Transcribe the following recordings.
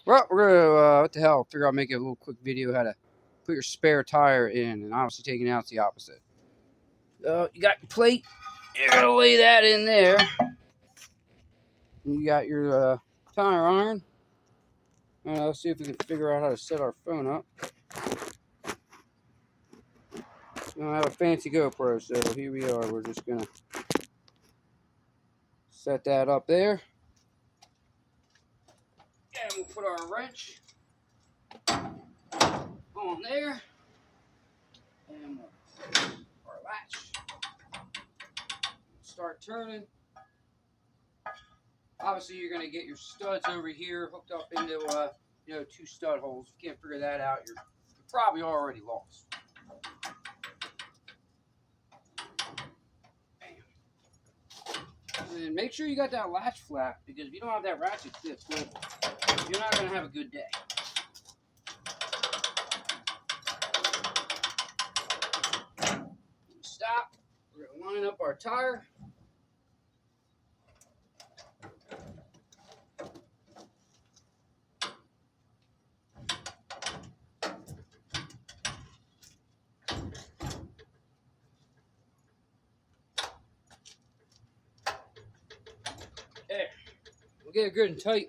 Well, we're gonna, what the hell, figure out, make a little quick video how to put your spare tire in, and obviously taking out the opposite. You got your plate, you're gonna lay that in there. You got your tire iron. Let's see if we can figure out how to set our phone up. I don't have a fancy GoPro, so here we are. We're just gonna set that up there. And we'll put our wrench on there. And our latch. Start turning. Obviously, you're going to get your studs over here hooked up into, 2 stud holes. If you can't figure that out, you're probably already lost. Bam. And make sure you got that latch flap, because if you don't have that ratchet fit, you're not going to have a good day. Stop. We're going to line up our tire. There. We'll get it good and tight.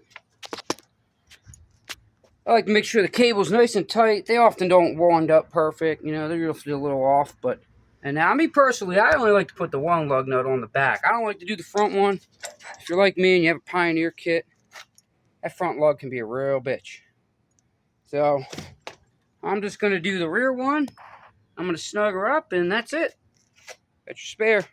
I like to make sure the cable's nice and tight. They often don't wind up perfect. They're usually a little off. And now, me personally, I only like to put the one lug nut on the back. I don't like to do the front one. If you're like me and you have a Pioneer kit, that front lug can be a real bitch. So, I'm just going to do the rear one. I'm going to snug her up, and that's it. Got your spare.